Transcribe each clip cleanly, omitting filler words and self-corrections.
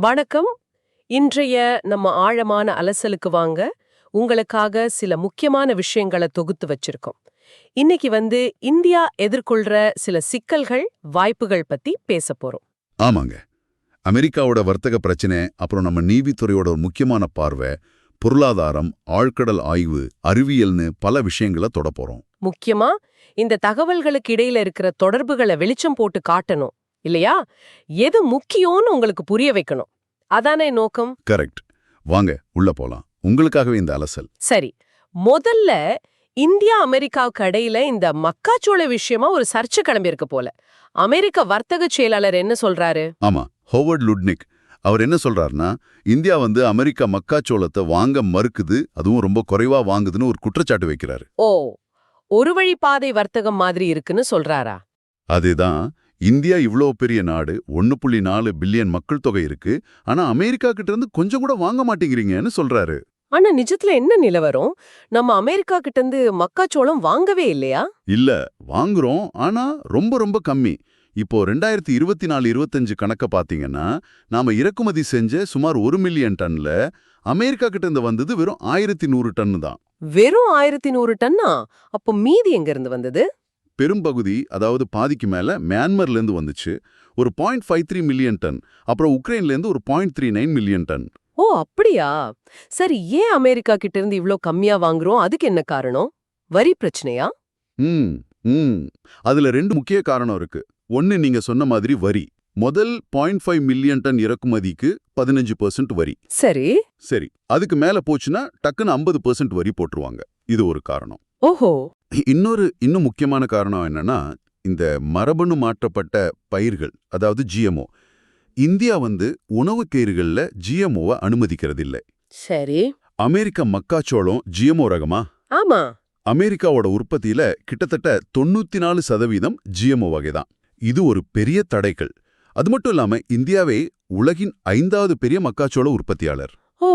வணக்கம். இன்றைய நம்ம ஆழமான அலசலுக்கு வாங்க. உங்களுக்காக சில முக்கியமான விஷயங்களை தொகுத்து வச்சிருக்கோம். இன்னைக்கு இந்தியா எதிர்கொள்ற சில சிக்கல்கள், வாய்ப்புகள் பத்தி பேசப் போறோம். ஆமாங்க. அமெரிக்காவோட வர்த்தக பிரச்சனை, அப்புறம் நம்ம நீதித்துறையோட ஒரு முக்கியமான பார்வை, பொருளாதாரம், ஆழ்கடல் ஆய்வு, அறிவியல்னு பல விஷயங்களை தொடப் போறோம். முக்கியமா இந்த தகவல்களுக்கு இடையில இருக்கிற தொடர்புகளை வெளிச்சம் போட்டு காட்டணும், இல்லையா? எது முக்கியம்னு உங்களுக்கு புரிய வைக்கணும். அதானே நோக்கம்? கரெக்ட். வாங்க உள்ள போலாம். உங்களுக்காகவே இந்த அலசல். சரி, முதல்ல இந்தியா அமெரிக்காவுக்கு இடையில இந்த மக்காச்சோள விஷயமா ஒரு சர்ச்சை கிளம்பியிருக்கு போல. அமெரிக்க வர்த்தக செயலாளர் என்ன சொல்றாரு? ஆமா, ஹோவர்ட் லுட்னிக். அவர் என்ன சொல்றாருன்னா, இந்தியா அமெரிக்கா மக்காச்சோளத்தை வாங்க மறுக்குது, அதுவும் ரொம்ப குறைவா வாங்குதுன்னு ஒரு குற்றச்சாட்டு வைக்கிறாரு. ஓ, ஒரு வழி பாதை வர்த்தகம் மாதிரி இருக்குன்னு சொல்றாரா? அதேதான். இந்தியா இவ்ளோ பெரிய நாடு, 1.4 பில்லியன் மக்கள் தொகை இருக்கு. ஆனா அமெரிக்கா கிட்ட இருந்து கொஞ்சம் கூட வாங்க மாட்டேங்கிறீங்கன்னு சொல்றாரு. ஆனா நிஜத்துல என்ன நிலவரம்? நம்ம அமெரிக்கா கிட்ட இருந்து மக்காச்சோளம் வாங்கவே இல்லையா? இல்ல, வாங்குறோம். ஆனா ரொம்ப ரொம்ப கம்மி. இப்போ 2024-25 கணக்க பாத்தீங்கன்னா, நாம இறக்குமதி செஞ்ச சுமார் 1 மில்லியன் டன்ல அமெரிக்கா கிட்ட இருந்து வந்தது வெறும் 1100 டன் தான். வெறும் 1100 டன்னா? அப்போ மீதி எங்க இருந்து வந்தது? பெரும்பகுதி, அதாவது பாதிக்கு மேல மியான்மர்ல இருந்து வந்துச்சு. ஒரு 0.53 மில்லியன் டன். அப்புறம் உக்ரைன்ல இருந்து ஒரு 0.39 மில்லியன் டன். ஓ, அப்படியா? சரி, ஏன் அமெரிக்கா கிட்ட இருந்து இவ்ளோ கம்மியா வாங்குறோம்? அதுக்கு என்ன காரணம்? வரி பிரச்சனையா? ம் ம் அதுல 2 முக்கிய காரணம் இருக்கு. ஒன்னு, நீங்க சொன்ன மாதிரி வரி. முதல் 0.5 மில்லியன் டன் இறக்குமதிக்கு 15% வரி. சரி. சரி, அதுக்கு மேல போச்சுன்னா டக்குன்னு 50% வரி போட்டுருவாங்க. இது ஒரு காரணம். ஓஹோ. இன்னும் முக்கியமான காரணம் என்னன்னா, இந்த மரபணு மாற்றப்பட்ட பயிர்கள், அதாவது ஜிஎம்ஓ. இந்தியா உணவு கயிறுகள்ல ஜிஎம்ஓவை அனுமதிக்கிறதில்லை. சரி. அமெரிக்க மக்காச்சோளம் ஜிஎம்ஓ ரகமா? ஆமா. அமெரிக்காவோட உற்பத்தியில கிட்டத்தட்ட 94% ஜிஎம்ஓ வகைதான். இது ஒரு பெரிய தடைகள். அது மட்டும் இல்லாம இந்தியாவே உலகின் 5வது பெரிய மக்காச்சோள உற்பத்தியாளர். ஓ,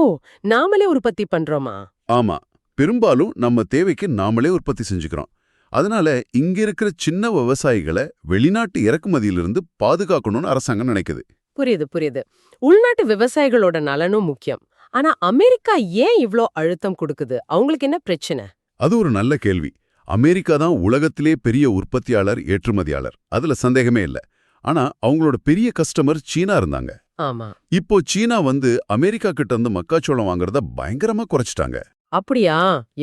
நாமளே உற்பத்தி பண்றோமா? ஆமா, பெரும்பாலும் நம்ம தேவைக்கு நாமளே உற்பத்தி செஞ்சுக்கிறோம். அதனால இங்க இருக்கிற சின்ன விவசாயிகளை வெளிநாட்டு இறக்குமதியிலிருந்து பாதுகாக்கணும்னு அரசாங்கம் நினைக்குது. புரியுது புரியுது. உள்நாட்டு விவசாயிகளோட நலனும் முக்கியம். ஆனா அமெரிக்கா ஏன் இவ்ளோ அழுத்தம் கொடுக்குது? அவங்களுக்கு என்ன பிரச்சனை? அது ஒரு நல்ல கேள்வி. அமெரிக்கா தான் உலகத்திலே பெரிய உற்பத்தியாளர், ஏற்றுமதியாளர். அதுல சந்தேகமே இல்ல. ஆனா அவங்களோட பெரிய கஸ்டமர் சீனா இருந்தாங்க. ஆமா. இப்போ சீனா அமெரிக்கா கிட்ட இருந்து மக்காச்சோளம் வாங்குறத பயங்கரமா குறைச்சிட்டாங்க. அப்படியா?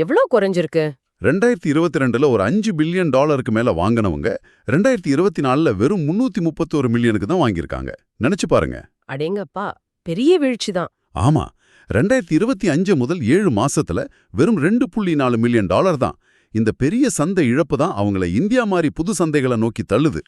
எவ்ளோ குறைஞ்சிருக்கு? 2022ல ஒரு $5 பில்லியன் மேல வாங்கினவங்க 2024ல வெறும் 331 மில்லியனுக்கு தான் வாங்கியிருக்காங்க. நினைச்சு பாருங்க. அடேங்கப்பா, பெரிய வீழ்ச்சிதான். ஆமா, 2025 முதல் 7 மாசத்துல வெறும் $2.4 மில்லியன் தான். இந்த பெரிய சந்தை இழப்பு தான் அவங்கள இந்தியா மாதிரி புது சந்தைகளை நோக்கி தள்ளுது.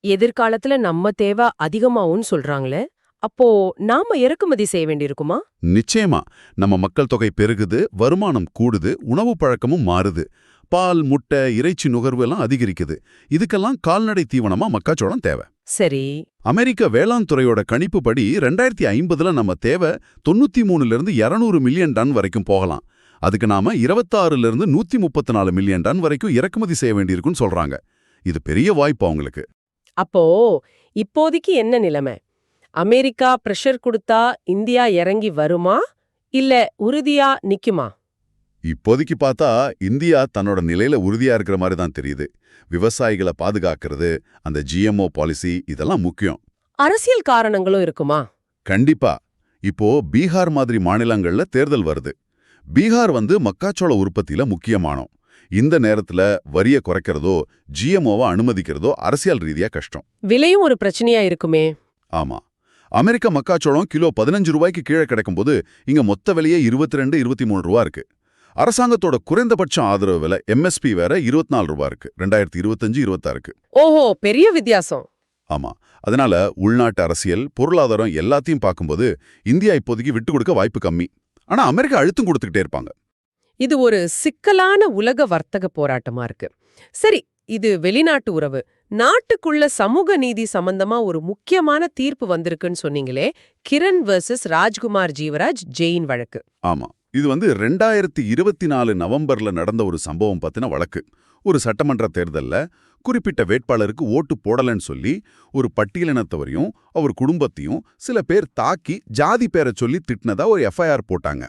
எதிர்காலத்துல நம்ம தேவை அதிகமாவும் சொல்றாங்களே, அப்போ நாம இறக்குமதி செய்ய வேண்டியிருக்குமா? நிச்சயமா. நம்ம மக்கள் தொகை பெருகுது, வருமானம் கூடுது, உணவு பழக்கமும் மாறுது. பால், முட்டை, இறைச்சி நுகர்வு எல்லாம் அதிகரிக்குது. இதுக்கெல்லாம் கால்நடை தீவனமா மக்காச்சோளம் தேவை. சரி. அமெரிக்க வேளாண் துறையோட கணிப்புப்படி 2050ல நம்ம தேவை 93லிருந்து 200 மில்லியன் டன் வரைக்கும் போகலாம். அதுக்கு நாம 26லிருந்து 134 மில்லியன் டன் வரைக்கும் இறக்குமதி செய்ய வேண்டியிருக்குன்னு சொல்றாங்க. இது பெரிய வாய்ப்பு அவங்களுக்கு. அப்போ இப்போதைக்கு என்ன நிலைமை? அமெரிக்கா பிரஷர் கொடுத்தா இந்தியா இறங்கி வருமா, இல்ல உறுதியா நிக்குமா? இப்போதைக்கு பார்த்தா இந்தியா தன்னோட நிலையில உறுதியா இருக்கிற மாதிரி தான் தெரியுது. விவசாயிகளை பாதுகாக்கிறது, அந்த ஜிஎம்ஓ பாலிசி, இதெல்லாம் முக்கியம். அரசியல் காரணங்களும் இருக்குமா? கண்டிப்பா. இப்போ பீகார் மாதிரி மாநிலங்கள்ல தேர்தல் வருது. பீகார் மக்காச்சோள உற்பத்தியில முக்கியமானோம். இந்த நேரத்துல வரிய குறைக்கிறதோ ஜிஎம்ஓவை அனுமதிக்கிறதோ அரசியல் ரீதியா கஷ்டம். விலையும் ஒரு பிரச்சனையா இருக்குமே. ஆமா, அமெரிக்க மக்காச்சோளம் கிலோ 15 ரூபாய்க்கு கீழே கிடைக்கும்போது இங்க மொத்த விலையே 22-23 ரூபா இருக்கு. அரசாங்கத்தோட குறைந்தபட்ச ஆதரவு விலை எம்எஸ்பி வேற 24 ரூபா இருக்கு. 2025-26க்கு. ஓஹோ, பெரிய வித்தியாசம். ஆமா, அதனால உள்நாட்டு அரசியல், பொருளாதாரம் எல்லாத்தையும் பார்க்கும்போது இந்தியா இப்போதைக்கு விட்டு கொடுக்க வாய்ப்பு கம்மி. ஆனா அமெரிக்கா அழுத்தம் கொடுத்துக்கிட்டே இருப்பாங்க. இது ஒரு சிக்கலான உலக வர்த்தக போராட்டமா இருக்கு. சரி, இது வெளிநாட்டு உறவு. நாட்டுக்குள்ள சமூக நீதி சம்பந்தமா ஒரு முக்கியமான தீர்ப்பு வந்திருக்குன்னு சொன்னீங்களே, கிரண் வெர்சஸ் ராஜ்குமார் ஜீவராஜ் ஜெயின் வழக்கு. ஆமா, இது 2024 நவம்பர்ல நடந்த ஒரு சம்பவம் பத்தின வழக்கு. ஒரு சட்டமன்ற தேர்தல்ல குறிப்பிட்ட வேட்பாளருக்கு ஓட்டு போடலன்னு சொல்லி ஒரு பட்டியலினத்தவரையும் அவர் குடும்பத்தையும் சில பேர் தாக்கி ஜாதி பேரை சொல்லி திட்டினதா ஒரு எஃப்ஐஆர் போட்டாங்க.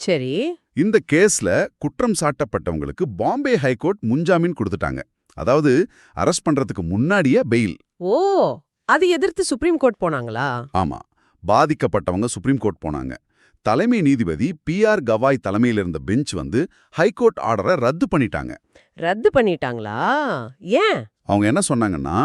சரி. இந்த கேஸ்ல குற்றம் சாட்டப்பட்டவங்களுக்கு பாம்பே ஹைகோர்ட் முன்ஜாமீன் கொடுத்துட்டாங்க. அதாவது அரெஸ்ட் பண்றதுக்கு முன்னாடியே பெயில். ஓ, அது எதிர்த்து சுப்ரீம் கோர்ட் போனாங்களா? ஆமா, பாதிக்கப்பட்டவங்க சுப்ரீம் கோர்ட் போனாங்க. தலைமை நீதிபதி PR கவாய் தலைமையில் இருந்த பெஞ்ச் வந்து ஹைகோர்ட் ஆர்டரை ரத்து பண்ணிட்டாங்க. ரத்து பண்ணிட்டாங்களா? ஏன்? அவங்க என்ன சொன்னாங்கன்னா,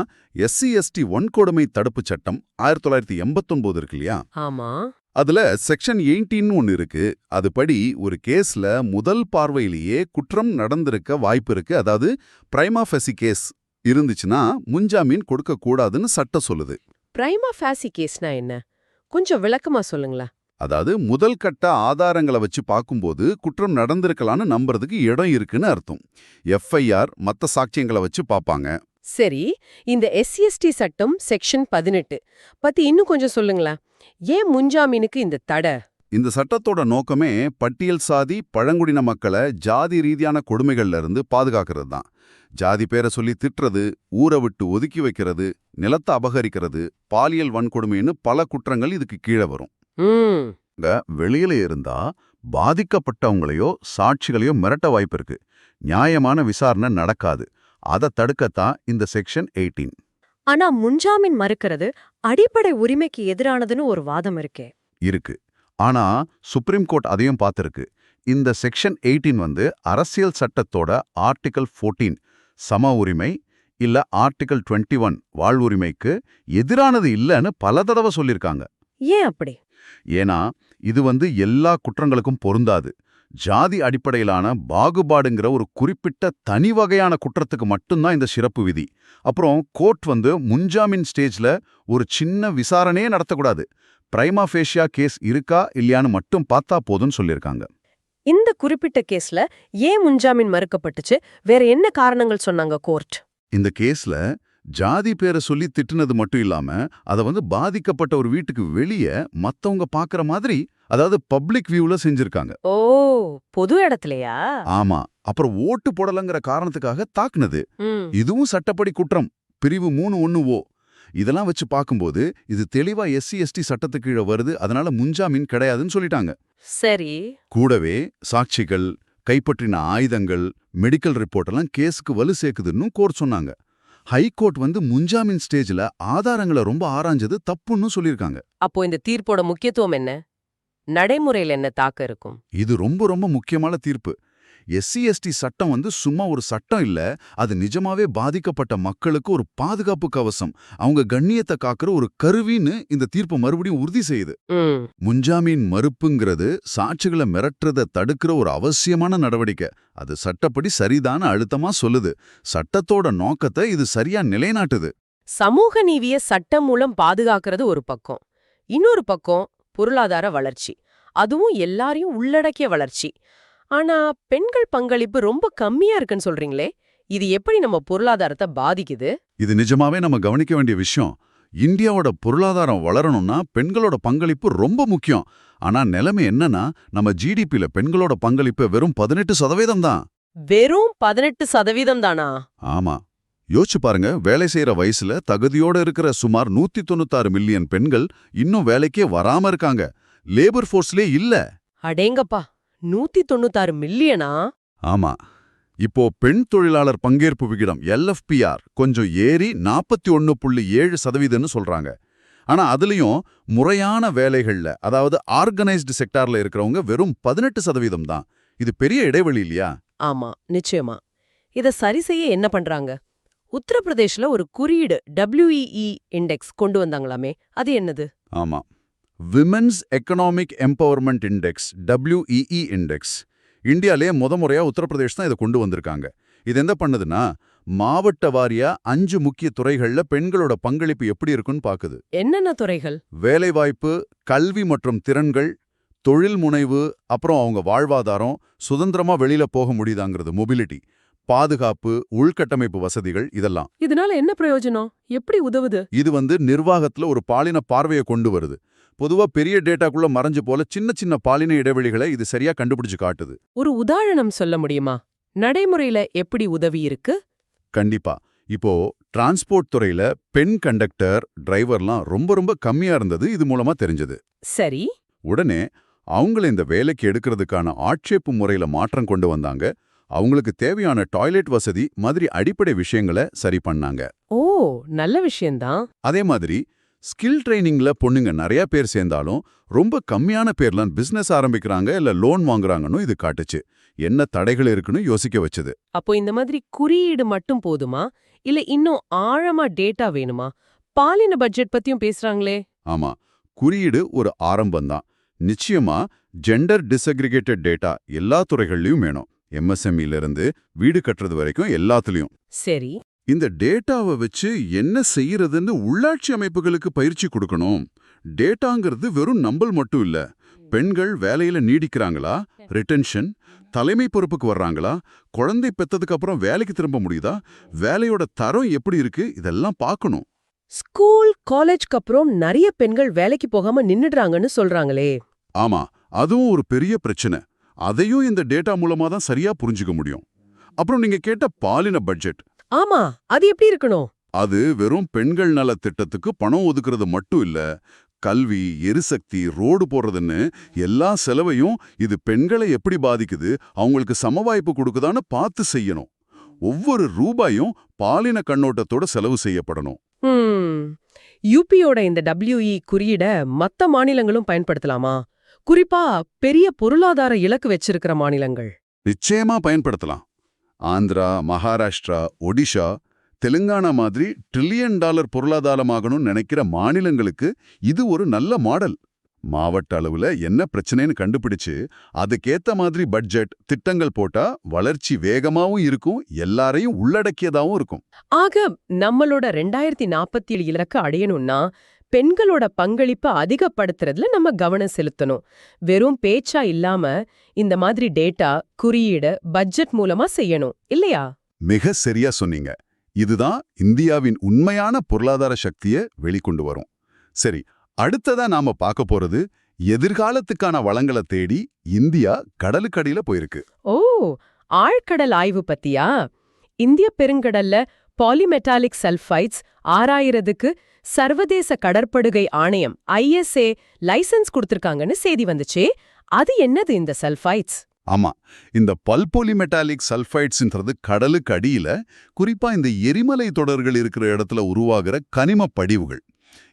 SC/ST வன்கொடுமை தடுப்பு சட்டம் 1989 இருக்கு இல்லையா, ஆமா. அதுல செக்ஷன் 18 ஒன்னு இருக்கு. அதுபடி ஒரு கேஸ்ல முதல் பார்வையிலேயே குற்றம் நடந்திருக்க வாய்ப்பு இருக்கு. அதாவது பிரைமா ஃபெசி கேஸ் இருந்துச்சுன்னா முன்ஜாமீன் கொடுக்க கூடாதுன்னு சட்டம் சொல்லுது. பிரைமா ஃபேசி கேஸ்னா என்ன? கொஞ்சம் விளக்கமா சொல்லுங்களேன். அதாவது முதல் கட்ட ஆதாரங்களை வச்சு பார்க்கும்போது குற்றம் நடந்திருக்கலான்னு நம்புறதுக்கு இடம் இருக்குன்னு அர்த்தம். FIR மத்த சாட்சியங்களை வச்சு பார்ப்பாங்க. சரி, இந்த SC/ST சட்டம் செக்ஷன் 18 பத்தி இன்னும் கொஞ்சம் சொல்லுங்களேன். ஏன் முன்ஜாமீனுக்கு இந்த தடை? இந்த சட்டத்தோட நோக்கமே பட்டியல் சாதி பழங்குடியின மக்களை ஜாதி ரீதியான கொடுமைகள்ல இருந்து பாதுகாக்கிறது தான். ஜாதி பேரை சொல்லி திட்டுறது, ஊரை விட்டு ஒதுக்கி வைக்கிறது, நிலத்தை அபகரிக்கிறது, பாலியல் வன்கொடுமைன்னு பல குற்றங்கள் இதுக்கு கீழே வரும். ம். வெளியில இருந்தா பாதிக்கப்பட்டவங்களையோ சாட்சிகளையோ மிரட்ட வாய்ப்பு இருக்கு. நியாயமான விசாரணை நடக்காது. அதை தடுக்கத்தான் இந்த செக்ஷன் 18. ஆனா முன்ஜாமீன் மறுக்கிறது அடிப்படை உரிமைக்கு எதிரானதுன்னு ஒரு வாதம் இருக்கே. இருக்கு. ஆனா சுப்ரீம் கோர்ட் அதையும் பார்த்திருக்கு. இந்த செக்ஷன் 18 வந்து அரசியல் சட்டத்தோட ஆர்டிகல் 14 சம உரிமை இல்ல ஆர்டிகல் 21 வாழ்வுரிமைக்கு எதிரானது இல்லைன்னு பல தடவை சொல்லியிருக்காங்க. ஏன் அப்படி? ஏன்னா இது வந்து எல்லா குற்றங்களுக்கும் பொருந்தாது. ஜாதி அடிப்படையிலான பாகுபாடுங்கிற ஒரு குறிப்பிட்ட தனி வகையான குற்றத்துக்கு மட்டும்தான் இந்த சிறப்பு விதி. அப்புறம் கோர்ட் வந்து முன்ஜாமீன் ஸ்டேஜ்ல ஒரு சின்ன விசாரணையே நடத்தக்கூடாது. பிரைமா ஃபேஷியா கேஸ் இருக்கா இல்லையான்னு மட்டும் பார்த்தா போதும்னு சொல்லியிருக்காங்க. இந்த குறிப்பிட்ட கேஸ்ல ஏன் முன்ஜாமீன் மறுக்கப்பட்டுச்சு? வேற என்ன காரணங்கள் சொன்னாங்க கோர்ட்? இந்த கேஸ்ல ஜாதி பேரை சொல்லி திட்டுனது மட்டும் இல்லாம அதை வந்து பாதிக்கப்பட்ட ஒரு வீட்டுக்கு வெளியே மத்தவங்க பாக்குற மாதிரி, அதாவது பப்ளிக் வியூல செஞ்சிருக்காங்க. ஓ, பொது இடத்துலயா? ஆமா. அப்புறம் ஓட்டு போடலங்கிற காரணத்துக்காக தாக்குனது, ம். இதுவும் சட்டப்படி குற்றம். பிரிவு 3(1)(o). இதெல்லாம் வச்சு பார்க்கும்போது இது தெளிவா SC/ST சட்டத்துக்கு கீழே வருது. அதனால முன்ஜாமீன் கிடையாதுன்னு சொல்லிட்டாங்க. சரி. கூடவே சாட்சிகள், கைப்பற்றின ஆயுதங்கள், மெடிக்கல் ரிப்போர்ட் எல்லாம் கேஸுக்கு வலு சேர்க்குதுன்னு கோர்ட் சொன்னாங்க. ஹைகோர்ட் வந்து முன்ஜாமீன் ஸ்டேஜ்ல ஆதாரங்களை ரொம்ப ஆராய்ஞ்சது தப்புன்னு சொல்லியிருக்காங்க. அப்போ இந்த தீர்ப்போட முக்கியத்துவம் என்ன? நடைமுறையில் என்ன தாக்கம் இருக்கும்? இது ரொம்ப ரொம்ப முக்கியமான தீர்ப்பு. SC/ST சட்டம் வந்து சும்மா ஒரு சட்டம் இல்ல, அது நிஜமாவே பாதிக்கப்பட்ட மக்களுக்கு ஒரு பாதுகாப்பு கவசம், அவங்க கண்ணியத்தை காக்குற ஒரு கருவின்னு இந்த தீர்ப்பு மறுபடியும் உறுதி செய்யுது. ம். முன்ஜாமீன் மறுப்புங்கிறது சாட்சிகளை மிரட்டுறதை தடுக்கிற ஒரு அவசியமான நடவடிக்கை. அது சட்டப்படி சரிதான அழுத்தமா சொல்லுது. சட்டத்தோட நோக்கத்தை இது சரியா நிலைநாட்டுது. சமூக நீதிய சட்டம் மூலம் பாதுகாக்கிறது ஒரு பக்கம். இன்னொரு பக்கம் பொருளாதார வளர்ச்சி. அதுவும் எல்லாரையும் உள்ளடக்கிய வளர்ச்சி. ஆனா பெண்கள் பங்களிப்பு ரொம்ப கம்மியா இருக்குன்னு சொல்றீங்களே, இது எப்படி நம்ம பொருளாதாரத்தை பாதிக்குது? இது நிஜமாவே நம்ம கவனிக்க வேண்டிய விஷயம். இந்தியாவோட பொருளாதாரம் வளரணும்னா பெண்களோட பங்களிப்பு ரொம்ப முக்கியம். ஆனா நிலைமை என்னன்னா, நம்ம GDPல பெண்களோட பங்களிப்பு வெறும் 18% தான். வெறும் 18% தானா? ஆமா. யோசிச்சு பாருங்க, வேலை செய்யற வயசுல தகுதியோட இருக்கிற சுமார் 196 மில்லியன் பெண்கள் இன்னும் வேலைக்கே வராம இருக்காங்க. லேபர் ஃபோர்ஸ்லே இல்ல. அடேங்கப்பா, 196 மில்லியனா? ஆமா. இப்போ பெண் தொழிலாளர் பங்கேற்பு விகிதம் LFPR கொஞ்சம் ஏறி 41.7% சொல்றாங்க. ஆனா அதுலயும் முறையான வேலைகள்ல, அதாவது ஆர்கனைஸ்டு செக்டார்ல இருக்கிறவங்க வெறும் 18% தான். இது பெரிய இடைவெளி இல்லையா? ஆமா, நிச்சயமா. இத சரி செய்ய என்ன பண்றாங்க? உத்தரப்பிரதேஷ்ல ஒரு குறியீடு WEE இண்டெக்ஸ் கொண்டு வந்தாங்களாமே, அது என்னது? ஆமா. Women's economic empowerment index, WEE index. இந்தியாலே முறையா உத்தரப்பிரதேஷ் தான் இதை கொண்டு வந்திருக்காங்க. இது என்ன பண்ணுதுன்னா, மாவட்ட வாரியா 5 முக்கிய துறைகள்ல பெண்களோட பங்களிப்பு எப்படி இருக்குன்னு பாக்குது. என்னென்ன துறைகள்? வேலைவாய்ப்பு, கல்வி மற்றும் திறன்கள், தொழில் முனைவு, அப்புறம் அவங்க வாழ்வாதாரம், சுதந்திரமா வெளியில போக முடியுதாங்கிறது மொபிலிட்டி, பாதுகாப்பு, உள்கட்டமைப்பு வசதிகள், இதெல்லாம். இதனால என்ன பிரயோஜனம்? எப்படி உதவுது? இது வந்து நிர்வாகத்துல ஒரு பாலின பார்வையை கொண்டு வருது. பொதுவா பெரிய டேட்டாக்குள்ள மறைஞ்சு போல சின்ன சின்ன பாலின இடைவெளிகளை இது சரியா கண்டுபிடிச்சு காட்டுது. ஒரு உதாரணம் சொல்ல முடியுமா? நடைமுறையில எப்படி உதவி இருக்கு? கண்டிப்பா. இப்போ டிரான்ஸ்போர்ட் துறையில பெண் கண்டக்டர், டிரைவர்லாம் ரொம்ப ரொம்ப கம்மியா இருந்தது இது மூலமா தெரிஞ்சது. சரி. உடனே அவங்கள இந்த வேலைக்கு எடுக்கிறதுக்கான ஆட்சேப்பு முறையில மாற்றம் கொண்டு வந்தாங்க. அவங்களுக்கு தேவையான டாய்லெட் வசதி மாதிரி அடிப்படை விஷயங்களை சரி பண்ணாங்க. ஓ, நல்ல விஷயம்தான். அதே மாதிரி ஸ்கில் ட்ரைனிங்ல பொண்ணுங்க நிறைய பேர் சேர்ந்தாலும் ரொம்ப கம்மியான பேர்லாம் பிசினஸ் ஆரம்பிக்கிறாங்க இல்ல லோன் வாங்குறாங்கன்னு இது காட்டுச்சு. என்ன தடைகள் இருக்குன்னு யோசிக்க வச்சது. அப்போ இந்த மாதிரி குறியீடு மட்டும் போதுமா, இல்ல இன்னும் ஆழமா டேட்டா வேணுமா? பாலின பட்ஜெட் பத்தியும் பேசுறாங்களே. ஆமா, குறியீடு ஒரு ஆரம்பம்தான். நிச்சயமா ஜெண்டர் டிஸ்அக்ரிகேட்டட் டேட்டா எல்லா துறைகள்லயும் வேணும். MSMEல இருந்து வீடு கட்டுறது வரைக்கும் எல்லாத்துலயும். சரி. இந்த டேட்டாவை வச்சு என்ன செய்யறதுன்னு உள்ளாட்சி அமைப்புகளுக்கு பயிற்சி கொடுக்கணும். டேட்டாங்கிறது வெறும் நம்பல் மட்டும் இல்ல. பெண்கள் வேலையில நீடிக்கிறாங்களா, ரிட்டென்ஷன், தலைமை பொறுப்புக்கு வர்றாங்களா, குழந்தை பெத்ததுக்கு அப்புறம் வேலைக்கு திரும்ப முடியுதா, வேலையோட தரம் எப்படி இருக்கு, இதெல்லாம் பார்க்கணும். ஸ்கூல் காலேஜ்க்கு அப்புறம் நிறைய பெண்கள் வேலைக்கு போகாம நின்னுடுறாங்கன்னு சொல்றாங்களே. ஆமா, அதுவும் ஒரு பெரிய பிரச்சனை. அதையும் இந்த டேட்டா மூலமா தான் சரியா புரிஞ்சுக்க முடியும். அப்புறம் நீங்க கேட்ட பாலின பட்ஜெட். ஆமா, அது எப்படி இருக்கணும்? அது வெறும் பெண்கள் நல திட்டத்துக்கு பணம் ஒதுக்குறது மட்டும் இல்ல. கல்வி, எரிசக்தி, ரோடு போடுறதுன்னு எல்லா செலவையும் இது பெண்களை எப்படி பாதிக்குது, அவங்களுக்கு சமவாய்ப்பு கொடுக்குதான்னு பார்த்து செய்யணும். ஒவ்வொரு ரூபாயும் பாலின கண்ணோட்டத்தோட செலவு செய்யப்படணும். யூபியோட இந்த WE குறியீட மத்த மாநிலங்களும் பயன்படுத்தலாமா? குறிப்பா பெரிய பொருளாதார இலக்கு வச்சிருக்கிற மாநிலங்கள். நிச்சயமா பயன்படுத்தலாம். ஆந்திரா, மகாராஷ்டிரா, ஒடிஷா, தெலுங்கானா மாதிரி $1 டிரில்லியன் பொருளாதாரமாகணும்னு நினைக்கிற மாநிலங்களுக்கு இது ஒரு நல்ல மாடல். மாவட்ட அளவுல என்ன பிரச்சனைன்னு கண்டுபிடிச்சு அதுக்கேத்த மாதிரி பட்ஜெட் திட்டங்கள் போட்டா வளர்ச்சி வேகமாவும் இருக்கும், எல்லாரையும் உள்ளடக்கியதாவும் இருக்கும். ஆக நம்மளோட 2047 இலக்கு அடையணும்னா பெண்களோட பங்களிப்பை அதிகப்படுத்துறதுல நம்ம கவனம் செலுத்தணும். வெறும் பேச்சா இல்லாம இந்த மாதிரி டேட்டா, குறியீடு, பட்ஜெட் மூலமா செய்யணும் இல்லையா? மிக சரியா சொன்னீங்க. இதுதான் இந்தியாவின் உண்மையான பொருளாதார சக்தியை வெளிக்கொண்டு வரும். சரி, அடுத்ததா நாம பார்க்க போறது எதிர்காலத்துக்கான வளங்களை தேடி இந்தியா கடலுக்கடியில போயிருக்கு. ஓ, ஆழ்கடல் ஆய்வு பத்தியா? இந்திய பெருங்கடல்ல பாலிமெட்டாலிக் சல்ஃபைட்ஸ் ஆராயறதுக்கு சர்வதேச கடற்படுகை ஆணையம் ISA லைசன்ஸ் கொடுத்திருக்காங்கன்னு செய்தி வந்துச்சே, அது என்னது இந்த சல்ஃபைட்ஸ்? ஆமா, இந்த பல்போலிமெட்டாலிக் சல்ஃபைட்ஸ்ன்றது கடலுக்கு அடியில, குறிப்பா இந்த எரிமலை தொடர்கள் இருக்கிற இடத்துல உருவாகிற கனிம படிவுகள்.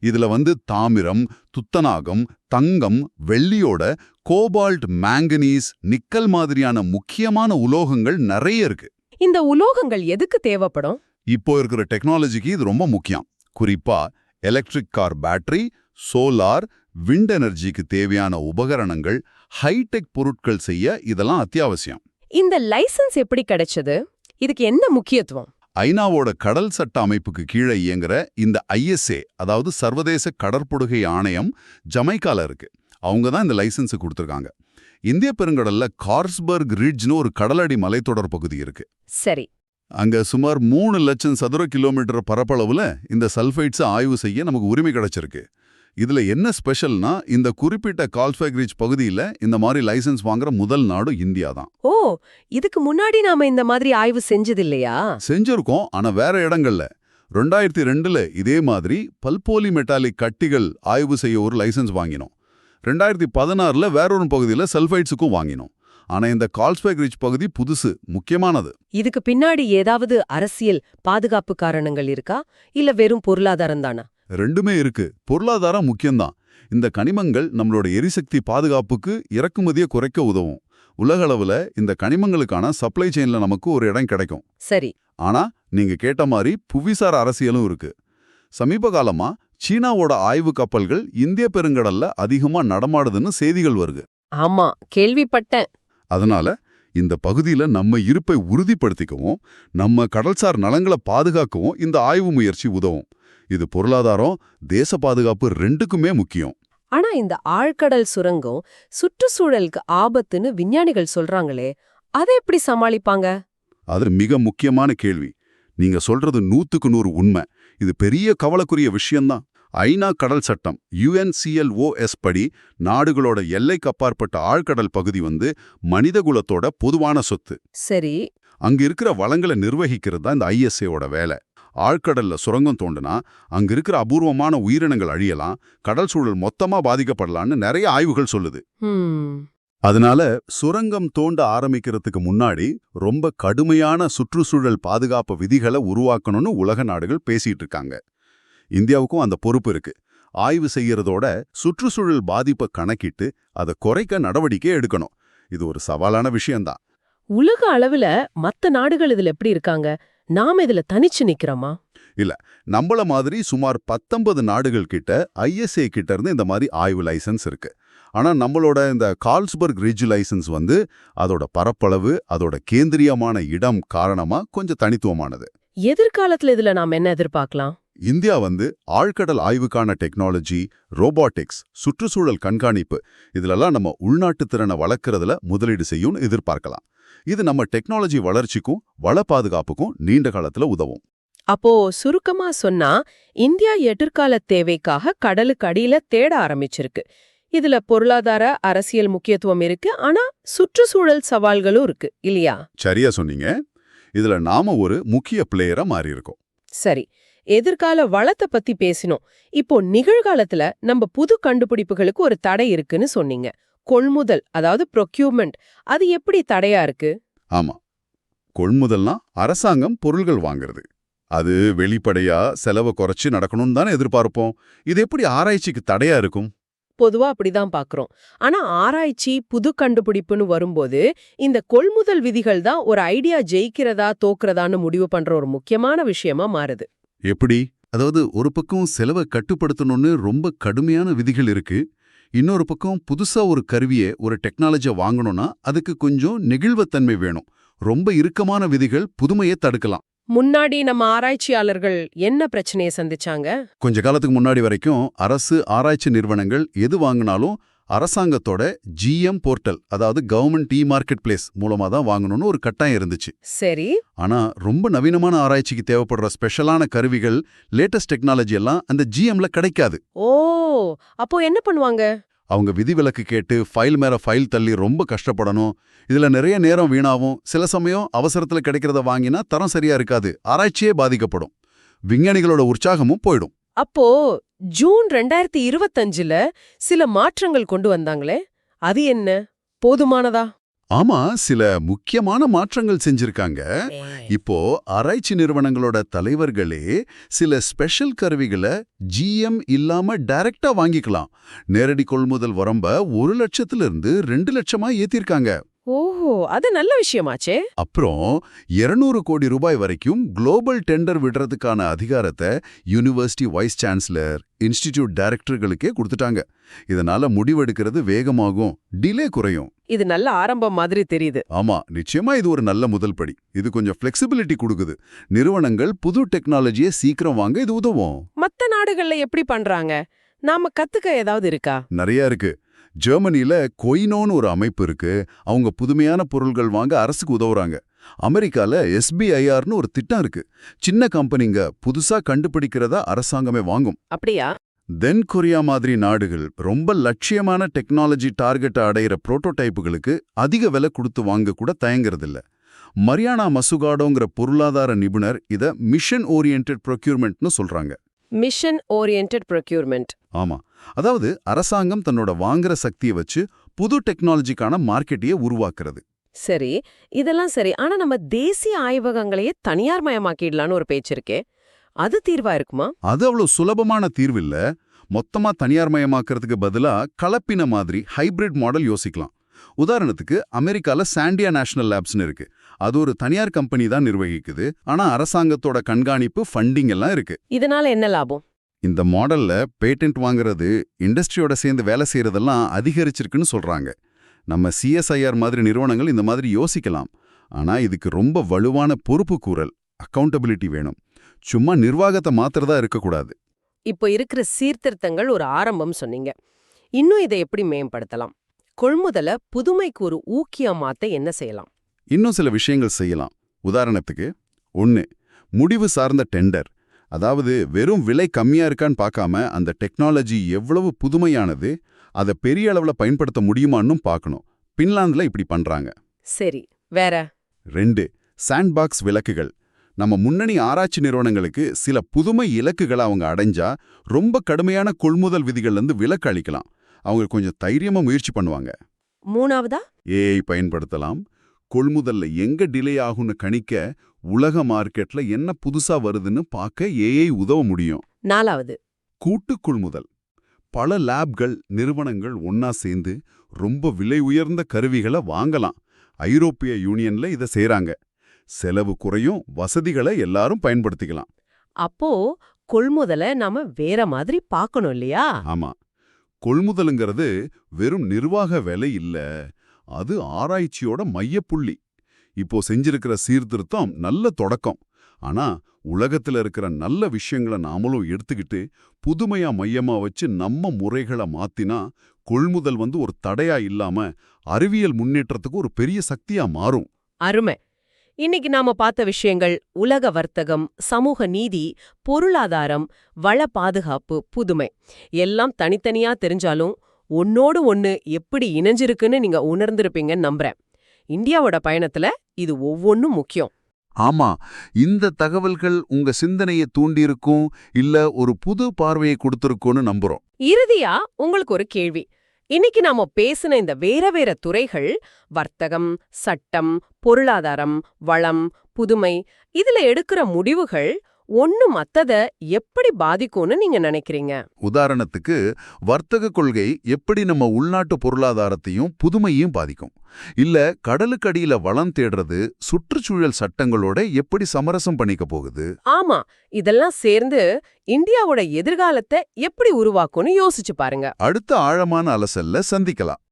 இதுல தாமிரம், துத்தநாகம், தங்கம், வெள்ளியோட கோபால்ட், மாங்கனீஸ், நிக்கல் மாதிரியான முக்கியமான உலோகங்கள் நிறைய இருக்கு. இந்த உலோகங்கள் எதுக்கு தேவைப்படும்? இப்போ இருக்கிற டெக்னாலஜிக்கு இது ரொம்ப முக்கியம். குறிப்பா electric car battery, solar, wind எனர்ஜிக்கு தேவையான உபகரணங்கள், ஹைடெக் பொருட்கள் செய்ய இதெல்லாம் அத்தியாவசியம். இந்த லைசன்ஸ் எப்படி கிடைச்சது? இதுக்கு என்ன முக்கியத்துவம்? ஐநாவோட கடல் சட்ட அமைப்புக்கு கீழே இயங்குற இந்த ISA, அதாவது சர்வதேச கடற்படுகை ஆணையம், ஜமைக்கால இருக்கு. அவங்க தான் இந்த லைசன்ஸ் கொடுத்திருக்காங்க. இந்திய பெருங்கடல்ல கார்ஸ்பர்க் ரிட்ஜ்னு ஒரு கடலடி மலைத்தொடர் பகுதி இருக்கு. சரி. அங்க சுமார் 3 லட்சம் சதுர கிலோமீட்டர் பரப்பளவுல இந்த சல்ஃபைட்ஸை ஆய்வு செய்ய நமக்கு உரிமை கிடைச்சிருக்கு. இதுல என்ன ஸ்பெஷல்னா, இந்த குறிப்பிட்ட கார்ஸ்பர்க் ரிட்ஜ் பகுதியில இந்த மாதிரி லைசன்ஸ் வாங்குற முதல் நாடு இந்தியா தான். ஓ, இதுக்கு முன்னாடி நாம இந்த மாதிரி ஆய்வு செஞ்சதில்லையா? செஞ்சிருக்கோம், ஆனா வேற இடங்கள்ல. 2002ல இதே மாதிரி பல்போலிமெட்டாலிக் கட்டிகள் ஆய்வு செய்ய ஒரு லைசன்ஸ் வாங்கினோம். 2016ல வேறொரு பகுதியில சல்ஃபைட்ஸுக்கும் வாங்கினோம். ஆனா இந்த கார்ஸ்பர்க் ரிட்ஜ் பகுதி புதுசு, முக்கியமானது. இதுக்கு பின்னாடி ஏதாவது அரசியல் பாதுகாப்பு காரணங்கள் இருக்கா, இல்ல வெறும் பொருளாதாரம் தானா? ரெண்டுமே இருக்கு. பொருளாதாரம் முக்கியம்தான். இந்த கனிமங்கள் நம்மளோட எரிசக்தி பாதுகாப்புக்கு இறக்குமதியை குறைக்க உதவும். உலகளவுல இந்த கனிமங்களுக்கான சப்ளை செயின்ல நமக்கு ஒரு இடம் கிடைக்கும். சரி. ஆனா நீங்க கேட்ட மாதிரி புவிசார் அரசியலும் இருக்கு. சமீப காலமா சீனாவோட ஆய்வு கப்பல்கள் இந்திய பெருங்கடல்ல அதிகமா நடமாடுதுன்னு செய்திகள் வருது. ஆமா, கேள்விப்பட்டேன். அதனால இந்த பகுதியில நம்ம இருப்பை உறுதிப்படுத்திக்கவும் நம்ம கடல்சார் நலங்களை பாதுகாக்கவும் இந்த ஆய்வு முயற்சி உதவும். இது பொருளாதாரம், தேச பாதுகாப்பு ரெண்டுக்குமே முக்கியம். ஆனா இந்த ஆழ்கடல் சுரங்கம் சுற்றுச்சூழலுக்கு ஆபத்துன்னு விஞ்ஞானிகள் சொல்றாங்களே, அதை எப்படி சமாளிப்பாங்க? அது மிக முக்கியமான கேள்வி. நீங்க சொல்றது 100க்கு 100 உண்மை. இது பெரிய கவலைக்குரிய விஷயம்தான். ஐநா கடல் சட்டம் UNCLOS படி நாடுகளோட எல்லைக்கு அப்பாற்பட்ட ஆழ்கடல் பகுதி மனிதகுலத்தோட பொதுவான சொத்து. சரி. அங்க இருக்கிற வளங்களை நிர்வகிக்கிறது தான் இந்த ISAவோட வேலை. ஆழ்கடல்ல சுரங்கம் தோண்டுனா அங்க இருக்கிற அபூர்வமான உயிரினங்கள் அழியலாம், கடல் சூழல் மொத்தமா பாதிக்கப்படலாம்னு நிறைய ஆய்வுகள் சொல்லுது. அதனால சுரங்கம் தோண்ட ஆரம்பிக்கிறதுக்கு முன்னாடி ரொம்ப கடுமையான சுற்றுச்சூழல் பாதுகாப்பு விதிகளை உருவாக்கணும்னு உலக நாடுகள் பேசிட்டு இருக்காங்க. இந்தியாவுக்கும் அந்த பொறுப்பு இருக்கு. ஆய்வு செய்யறதோட சுற்றுச்சூழல் பாதிப்பை கணக்கிட்டு அதை குறைக்க நடவடிக்கை எடுக்கணும். இது ஒரு சவாலான விஷயம்தான். உலக அளவுல மத்த நாடுகள் இதுல எப்படி இருக்காங்க? நாம இதுல தனிச்சு நிக்கிறோமா? இல்ல, நம்மள மாதிரி சுமார் 19 நாடுகள் கிட்ட ISA கிட்ட இருந்து இந்த மாதிரி ஆய்வு லைசன்ஸ் இருக்கு. ஆனா நம்மளோட இந்த கார்ல்ஸ்பர்க் ரிட்ஜ் லைசன்ஸ் அதோட பரப்பளவு, அதோட கேந்திரியமான இடம் காரணமா கொஞ்சம் தனித்துவமானது. எதிர்காலத்துல இதுல நாம என்ன எதிர்பார்க்கலாம்? இந்தியா ஆழ்கடல் ஆய்வுக்கான டெக்னாலஜி, ரோபாட்டிக்ஸ், சுற்றுச்சூழல் கண்காணிப்பு இதுலெல்லாம் நம்ம உள்நாட்டு திறனை வளர்க்கறதுல முதலீடு செய்யும்னு எதிர்பார்க்கலாம். இது நம்ம டெக்னாலஜி வளர்ச்சிக்கும் வள பாதுகாப்புக்கும் நீண்ட காலத்துல உதவும். அப்போ சுருக்கமா சொன்னா, இந்தியா எதிர்கால தேவைக்காக கடலுக்கு அடியில தேட ஆரம்பிச்சிருக்கு. இதுல பொருளாதார, அரசியல் முக்கியத்துவம் இருக்கு, ஆனா சுற்றுச்சூழல் சவால்களும் இருக்கு இல்லையா? சரியா சொன்னீங்க. இதுல நாம ஒரு முக்கிய பிளேயரா மாறி இருக்கோம். சரி, எதிர்கால வளத்தை பத்தி பேசினோம். இப்போ நிகழ்காலத்துல நம்ம புது கண்டுபிடிப்புகளுக்கு ஒரு தடை இருக்குன்னு சொன்னீங்க. கொள்முதல், அதாவது ப்ரொக்யூர்மெண்ட், அது எப்படி தடையா இருக்கு? ஆமா, கொள்முதல்னா அரசாங்கம் பொருள்கள் வாங்குறது. அது வெளிப்படையா செலவை குறைச்சு நடக்கணும்னு தானே எதிர்பார்ப்போம். இது எப்படி ஆராய்ச்சிக்கு தடையா இருக்கும்? பொதுவா அப்படிதான் பாக்குறோம். ஆனா ஆராய்ச்சி, புது கண்டுபிடிப்புன்னு வரும்போது இந்த கொள்முதல் விதிகள் தான் ஒரு ஐடியா ஜெயிக்கிறதா தோக்குறதான்னு முடிவு பண்ற ஒரு முக்கியமான விஷயமா மாறுது. எப்படி? அதாவது ஒரு பக்கம் செலவை கட்டுப்படுத்தணும்னு ரொம்ப கடுமையான விதிகள் இருக்கு, இன்னொரு பக்கம் புதுசா ஒரு கருவியை, ஒரு டெக்னாலஜியை வாங்கணும்னா அதுக்கு கொஞ்சம் நெகிழ்வுத்தன்மை வேணும். ரொம்ப இறுக்கமான விதிகள் புதுமையை தடுக்கலாம். முன்னாடி நம்ம ஆராய்ச்சியாளர்கள் என்ன பிரச்சனையை சந்திச்சாங்க? கொஞ்ச காலத்துக்கு முன்னாடி வரைக்கும் அரசு ஆராய்ச்சி நிறுவனங்கள் எது வாங்கினாலும் அரசாங்கத்தோட GM போர்ட்டல், அதாவது கவர்மெண்ட் மார்க்கெட் பிளேஸ் மூலமா தான் வாங்கணும்னு ஒரு கட்டாயம் இருந்துச்சு. சரி. ஆனா ரொம்ப நவீனமான ஆராய்ச்சிக்கு தேவைப்படுற ஸ்பெஷலான கருவிகள், லேட்டஸ்ட் டெக்னாலஜி எல்லாம் அந்த GMல கிடைக்காது. ஓ, அப்போ என்ன பண்ணுவாங்க? அவங்க விதிவிலக்கு கேட்டு ஃபைல் மேல ஃபைல் தள்ளி ரொம்ப கஷ்டப்படணும். இதுல நிறைய நேரம் வீணாவும், சில சமயம் அவசரத்துல கிடைக்கிறத வாங்கினா தரம் சரியா இருக்காது, ஆராய்ச்சியே பாதிக்கப்படும், விஞ்ஞானிகளோட உற்சாகமும் போயிடும். அப்போ ஜூன் 2025ல சில மாற்றங்கள் கொண்டு வந்தாங்களே, அது என்ன? போதுமானதா? ஆமா, சில முக்கியமான மாற்றங்கள் செஞ்சிருக்காங்க. இப்போ ஆராய்ச்சி நிறுவனங்களோட தலைவர்களே சில ஸ்பெஷல் கருவிகளை GM இல்லாம டைரக்டா வாங்கிக்கலாம். நேரடி கொள்முதல் வரம்ப 1 லட்சத்திலிருந்து 2 லட்சமா ஏத்திருக்காங்க. ஓஹோ, அது நல்ல விஷயமாச்சே. அப்புறம் 200 கோடி ரூபாய் வரைக்கும் குளோபல் டெண்டர் விடுறதுக்கான அதிகாரத்தை யூனிவர்சிட்டி வைஸ் சான்சலர், இன்ஸ்டிடியூட் டைரக்டர்களுக்கே கொடுத்துட்டாங்க. இதனால முடிவெடுக்கிறது வேகமாகும், டிலே குறையும். இது நல்ல ஆரம்பம் மாதிரி தெரியுது. ஆமா, நிச்சயமா இது ஒரு நல்ல முதல் படி. இது கொஞ்சம் ஃபிளெக்சிபிலிட்டி கொடுக்குது. நிறுவனங்கள் புது டெக்னாலஜியை சீக்கிரம் வாங்க இது உதவும். மத்த நாடுகள்ல எப்படி பண்றாங்க? நாம கத்துக்க ஏதாவது இருக்கா? நிறைய இருக்கு. ஜெர்மனில கொய்னோன்னு ஒரு அமைப்பு இருக்கு. அவங்க புதுமையான பொருள்கள் வாங்க அரசுக்கு உதவுறாங்க. அமெரிக்கால SBIRன்னு ஒரு திட்டம் இருக்கு. சின்ன கம்பெனிங்க புதுசா கண்டுபிடிக்கிறதா அரசாங்கமே வாங்கும். அப்படியா? தென் கொரியா மாதிரி நாடுகள் ரொம்ப லட்சியமான டெக்னாலஜி டார்கெட்டை அடையிற புரோட்டோடைப்புகளுக்கு அதிக விலை கொடுத்து வாங்க கூட தயங்குறதில்ல. மரியானா மசுகாடோங்கிற பொருளாதார நிபுணர் இத மிஷன் ஓரியன்டட் ப்ரொக்யூர்மெண்ட்னு சொல்றாங்க. Mission oriented procurement. ஆமா, அதாவது அரசாங்கம் தன்னோட வாங்குற சக்தியை வச்சு புது டெக்னாலஜிக்கான மார்க்கெட்டையே உருவாக்குறது. சரி, இதெல்லாம் சரி. ஆனா நம்ம தேசிய ஆய்வகங்களையே தனியார் மயமாக்கிடலான்னு ஒரு பேச்சு இருக்கே, அது தீர்வா இருக்குமா? அது அவ்வளவு சுலபமான தீர்வு இல்ல. மொத்தமா தனியார் மயமாக்குறதுக்கு பதிலா கலப்பின மாதிரி ஹைபிரிட் மாடல் யோசிக்கலாம். உதாரணத்துக்கு அமெரிக்கால சாண்டியா நேஷனல் லேப்ஸ்னு இருக்கு. அது ஒரு தனியார் கம்பெனி தான் நிர்வகிக்குது. ஆனா அரசாங்கத்தோட கண்காணிப்பு, ஃபண்டிங் எல்லாம் இருக்கு. இதனால என்ன லாபம்? இந்த மாடல்ல பேட்டன்ட் வாங்குறது, இண்டஸ்ட்ரியோட சேர்ந்து வேலை செய்யறதெல்லாம் அதிகரிச்சிருக்குன்னு சொல்றாங்க. நம்ம CSIR மாதிரி நிறுவனங்கள் இந்த மாதிரி யோசிக்கலாம். ஆனா இதுக்கு ரொம்ப வலுவான பொறுப்பு கூறல், அக்கௌண்டபிலிட்டி வேணும். சும்மா நிர்வாகத்தை மாத்திரதா இருக்கக்கூடாது. இப்போ இருக்கிற சீர்திருத்தங்கள் ஒரு ஆரம்பம் சொன்னீங்க. இன்னும் இதை எப்படி மேம்படுத்தலாம்? கொள்முதல புதுமைக்கு ஒரு ஊக்கியா மாத்த என்ன செய்யலாம்? இன்னும் சில விஷயங்கள் செய்யலாம். உதாரணத்துக்கு 1, முடிவு சார்ந்த டெண்டர். அதாவது வெறும் விலை கம்மியா இருக்கான்னு பார்க்காம அந்த டெக்னாலஜி எவ்வளவு புதுமையானது, அதை பெரிய அளவுல பயன்படுத்த முடியுமான்னு பார்க்கணும். பின்லாந்துல இப்படி பண்றாங்க. சரி, வேற? 2, சாண்ட்பாக்ஸ் விலக்குகள். நம்ம முன்னணி ஆராய்ச்சி நிறுவனங்களுக்கு சில புதுமை இலக்குகளை அவங்க அடைஞ்சா ரொம்ப கடுமையான கொள்முதல் விதிகள்ல இருந்து விலக்கு அளிக்கலாம். அவங்க கொஞ்சம் தைரியமா முயற்சி பண்ணுவாங்க. மூணாவதா? ஏஐ பயன்படுத்தலாம். கொள்முதல்ல எங்க டிலே ஆகும்னு கணிக்க, உலக மார்க்கெட்ல என்ன புதுசா வருதுன்னு பார்க்க ஏஐ உதவ முடியும். நாலாவது? கூட்டு கொள்முதல். பல லேப்கள் நிறுவனங்கள் ஒன்னா சேர்ந்து ரொம்ப விலை உயர்ந்த கருவிகளை வாங்கலாம். ஐரோப்பிய யூனியன்ல இதை செய்றாங்க. செலவு குறையும், வசதிகளை எல்லாரும் பயன்படுத்திக்கலாம். அப்போ கொள்முதல நாம வேற மாதிரி பார்க்கணும் இல்லையா? ஆமா, கொள்முதலுங்கிறது வெறும் நிர்வாக வேலை இல்ல, அது ஆராய்ச்சியோட மையப்புள்ளி. இப்போ செஞ்சிருக்கிற சீர்திருத்தம் நல்ல தொடக்கம். ஆனா உலகத்துல இருக்கிற நல்ல விஷயங்களை நாமளும் எடுத்துக்கிட்டு புதுமையா மையமா வச்சு நம்ம முறைகளை மாத்தினா கொள்முதல் ஒரு தடையா இல்லாம அறிவியல் முன்னேற்றத்துக்கு ஒரு பெரிய சக்தியா மாறும். அருமை. இன்னைக்கு நாம பார்த்த விஷயங்கள் உலக வர்த்தகம், சமூக நீதி, பொருளாதாரம், வள பாதுகாப்பு, புதுமை எல்லாம் தனித்தனியா தெரிஞ்சாலும் ஒன்னோடு ஒன்னு எப்படி இணைஞ்சிருக்குன்னு நீங்க உணர்ந்திருப்பீங்கன்னு நம்புறேன். இந்தியாவோட பயணத்துல இது ஒவ்வொன்னும் முக்கியம். ஆமா, இந்த தகவல்கள் உங்க சிந்தனையை தூண்டியிருக்கும், இல்ல ஒரு புது பார்வையை கொடுத்திருக்கும்னு நம்புறோம். இறுதியா உங்களுக்கு ஒரு கேள்வி. இன்னைக்கு நாம பேசின இந்த வேற வேற துறைகள், வர்த்தகம், சட்டம், பொருளாதாரம், வளம், புதுமை, இதுல எடுக்கிற முடிவுகள் ஒண்ணு மத்தத எப்படி பாதிக்கும்னு நீங்க நினைக்கிறீங்க? உதாரணத்துக்கு, வர்த்தக கொள்கை எப்படி நம்ம உள்நாட்டு பொருளாதாரத்தையும் புதுமையும் பாதிக்கும்? இல்ல கடலுக்கடியில வளம் தேடுறது சுற்றுச்சூழல் சட்டங்களோட எப்படி சமரசம் பண்ணிக்க போகுது? ஆமா, இதெல்லாம் சேர்ந்து இந்தியாவோட எதிர்காலத்தை எப்படி உருவாக்கும்னு யோசிச்சு பாருங்க. அடுத்த ஆழமான அலசல்ல சந்திக்கலாம்.